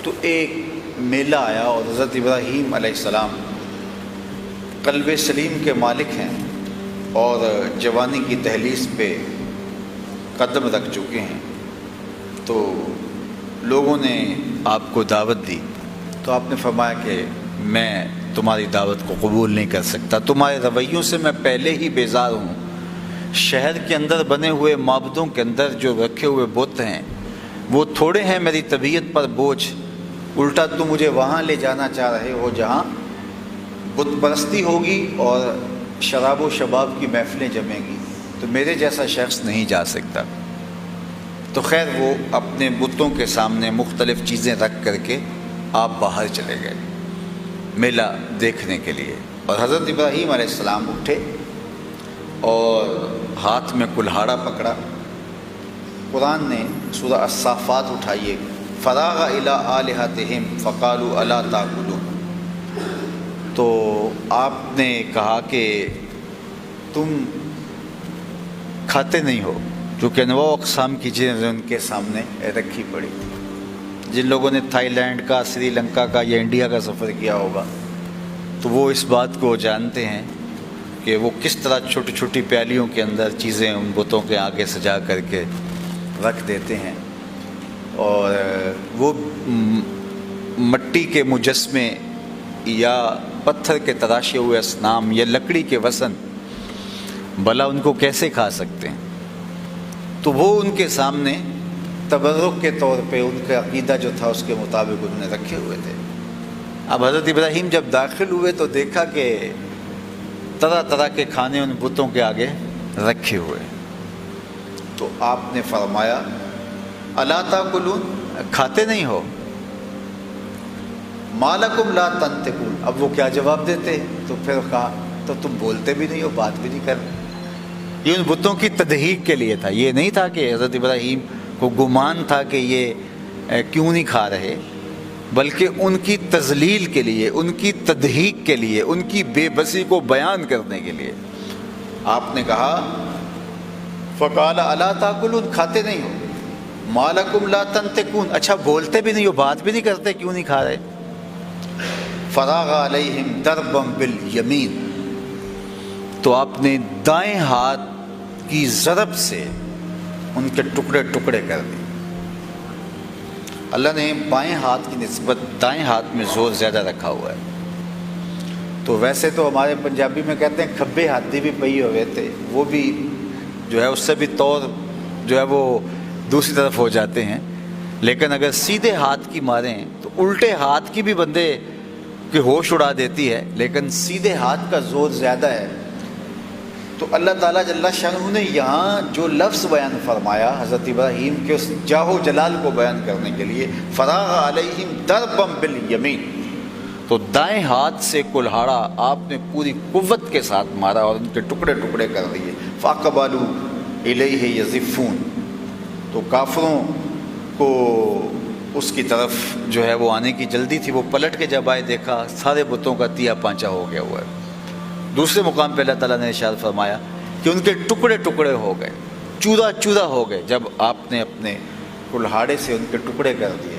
تو ایک میلہ آیا اور حضرت ابراہیم علیہ السلام قلب سلیم کے مالک ہیں اور جوانی کی دہلیز پہ قدم رکھ چکے ہیں، تو لوگوں نے آپ کو دعوت دی تو آپ نے فرمایا کہ میں تمہاری دعوت کو قبول نہیں کر سکتا، تمہارے رویوں سے میں پہلے ہی بیزار ہوں۔ شہر کے اندر بنے ہوئے معبدوں کے اندر جو رکھے ہوئے بت ہیں وہ تھوڑے ہیں میری طبیعت پر بوجھ، الٹا تم مجھے وہاں لے جانا چاہ رہے ہو جہاں بت پرستی ہوگی اور شراب و شباب کی محفلیں جمیں گی، تو میرے جیسا شخص نہیں جا سکتا۔ تو خیر وہ اپنے بتوں کے سامنے مختلف چیزیں رکھ کر کے آپ باہر چلے گئے میلہ دیکھنے کے لیے، اور حضرت ابراہیم علیہ السلام اٹھے اور ہاتھ میں کلہاڑا پکڑا۔ قرآن نے سورہ الصافات اٹھائیے، فراغ الی آلہتہم فقالوا الا تاکلون، تو آپ نے کہا کہ تم کھاتے نہیں ہو، کیونکہ انواع اقسام کی چیزیں ان کے سامنے رکھی پڑی تھی۔ جن لوگوں نے تھائی لینڈ کا، سری لنکا کا یا انڈیا کا سفر کیا ہوگا تو وہ اس بات کو جانتے ہیں کہ وہ کس طرح چھوٹی چھوٹی پیالیوں کے اندر چیزیں ان بتوں کے آگے سجا کر کے رکھ دیتے ہیں، اور وہ مٹی کے مجسمے یا پتھر کے تراشے ہوئے اصنام یا لکڑی کے وثن بھلا ان کو کیسے کھا سکتے ہیں؟ تو وہ ان کے سامنے تبرک کے طور پہ ان کا عقیدہ جو تھا اس کے مطابق انہوں نے رکھے ہوئے تھے۔ اب حضرت ابراہیم جب داخل ہوئے تو دیکھا کہ طرح طرح کے کھانے ان بتوں کے آگے رکھے ہوئے، تو آپ نے فرمایا الا تاکلون، کھاتے نہیں ہو؟ ما لکم لا تنطقون، اب وہ کیا جواب دیتے؟ تو پھر کہا تو تم بولتے بھی نہیں ہو، بات بھی نہیں کر رہے۔ یہ ان بتوں کی تدحیق کے لیے تھا، یہ نہیں تھا کہ حضرت ابراہیم کو گمان تھا کہ یہ کیوں نہیں کھا رہے، بلکہ ان کی تذلیل کے لیے، ان کی تدحیق کے لیے، ان کی بے بسی کو بیان کرنے کے لیے آپ نے کہا فقال الا تاکلون، کھاتے نہیں ہو؟ ما لکم لا تنطقون، اچھا بولتے بھی نہیں ہو، بات بھی نہیں کرتے، کیوں نہیں کھا رہے؟ فراغ علیہم ضربا بالیمین، تو آپ نے دائیں ہاتھ کی ضرب سے ان کے ٹکڑے ٹکڑے کر دیے۔ اللہ نے بائیں ہاتھ کی نسبت دائیں ہاتھ میں زور زیادہ رکھا ہوا ہے، تو ویسے تو ہمارے پنجابی میں کہتے ہیں کھبے ہاتھی بھی پئی ہوئے تھے، وہ بھی جو ہے اس سے بھی طور جو ہے وہ دوسری طرف ہو جاتے ہیں، لیکن اگر سیدھے ہاتھ کی ماریں تو الٹے ہاتھ کی بھی بندے کے ہوش اڑا دیتی ہے، لیکن سیدھے ہاتھ کا زور زیادہ ہے۔ تو اللہ تعالیٰ جل شانہ نے یہاں جو لفظ بیان فرمایا حضرت ابراہیم کے اس جاہ و جلال کو بیان کرنے کے لیے، فراغ علیہم ضربا بالیمین، تو دائیں ہاتھ سے کلہاڑا آپ نے پوری قوت کے ساتھ مارا اور ان کے ٹکڑے ٹکڑے کر دیے۔ فاقبلوا الیہ یزفون، تو کافروں کو اس کی طرف جو ہے وہ آنے کی جلدی تھی، وہ پلٹ کے جب آئے دیکھا سارے بتوں کا تیا پانچا ہو گیا ہوا ہے۔ دوسرے مقام پہ اللہ تعالیٰ نے ارشاد فرمایا کہ ان کے ٹکڑے ٹکڑے ہو گئے، چورا چورا ہو گئے، جب آپ نے اپنے کلہاڑے سے ان کے ٹکڑے کر دیے۔